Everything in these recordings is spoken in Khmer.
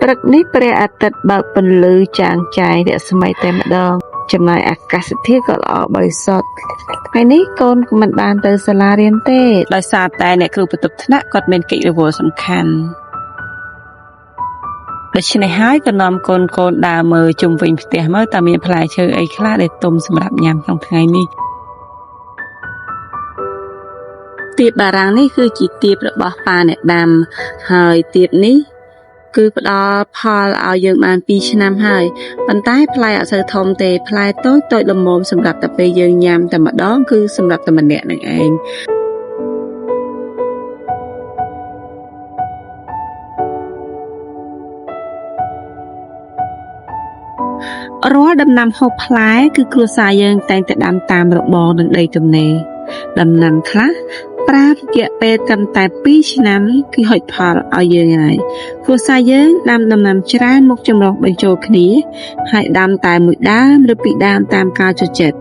ព្រឹកនេះព្រះអាទិត្យបើកពន្លឺចាងចាយរស្មីតែម្ដងចំណែកអាកាសធាតុក៏ល្អបរិសុទ្ធថ្ងៃនេះកូនមិនបានទៅសាលារៀនទេដោយសារតែអ្នកគ្រូបន្ទប់ថ្នាក់គាត់មានកិច្ចរវល់សំខាន់ដូច្នេះហើយក៏នាំកូនដើរមើលជុំវិញផ្ទះមើលតើមានផ្លែឈើអីខ្លះដែលទុំសម្រាប់ញ៉ាំក្នុងថ្ងៃនេះទៀបបារាំងនេះគឺជាទៀបរបស់ប៉ាអ្នកដាំហើយទៀបនេះគឺផ្ដល់ផលឲ្យយើងបាន2ឆ្នាំហើយប៉ុន្តែផ្លែអត់សូវធំទេផ្លែតូចល្មមសម្រាប់តែពេលយើងញ៉ាំតែម្ដងគឺសម្រាប់តែម្នាក់នឹងឯងរាល់ដំណាំហូបផ្លែគឺគ្រួសារយើងតែងតែដាំតាមរបងនិងដីទំនេរដំណាំខ្លះប្រើរយៈពេលត្រឹមតែ2ឆ្នាំគឺហុចផលឲ្យយើងហើយគ្រួសារយើងដាំដំណាំច្រើនមកចម្រុះបញ្ចូលគ្នាហើយដាំតែមួយដើមឬពីរដើមតាមការចូលចិត្ត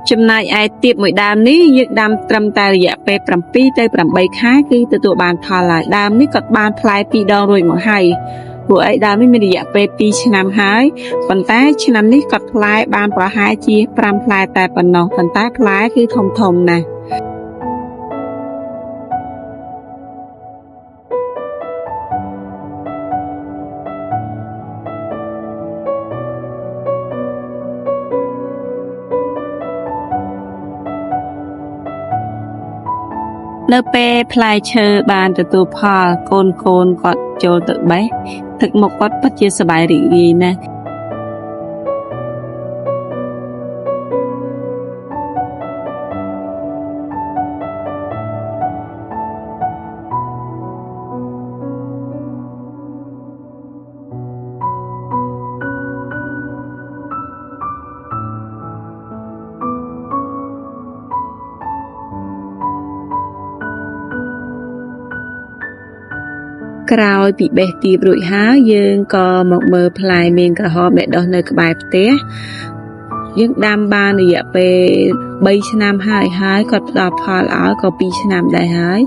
ចំណែកឯទៀបមួយដើមនេះយើងដាំត្រឹមតែរយៈពេល7ទៅ8ខែគឺទទួលបានផលហើយដើមនេះក៏បានផ្លែ2ដងរួចមកហើយព្រោះឯដើមនេះមានរយៈពេល2ឆ្នាំហើយប៉ុន្តែឆ្នាំនេះក៏ផ្លែបានប្រហែលជា5ផ្លែតែប៉ុណ្ណោះប៉ុន្តែផ្លែគឺធំណាស់នៅពេលផ្លែឈើបានទទួលផលកូនគាត់ចូលទៅបេះទឹកមុខគាត់ពិតជាសប្បាយរីករាយណាស់ក្រោយពីបេះទៀបរួចហើយយើងក៏មកមើលផ្លែមៀនក្រហមដែលដុះនៅក្បែរផ្ទះយើងដាំបានរយៈពេល3ឆ្នាំហើយគាត់ផ្ដល់ផលឲ្យក៏2ឆ្នាំដែរហើយ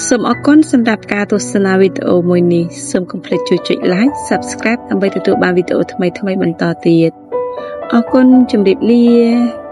សូមអរគុណសម្រាប់ការទស្សនាវីដេអូមួយនេះសូមកុំភ្លេចជួយចុច Like Subscribe ដើម្បីទទួលបានវីដេអូថ្មីៗបន្តទៀតអរគុណជម្រាបលា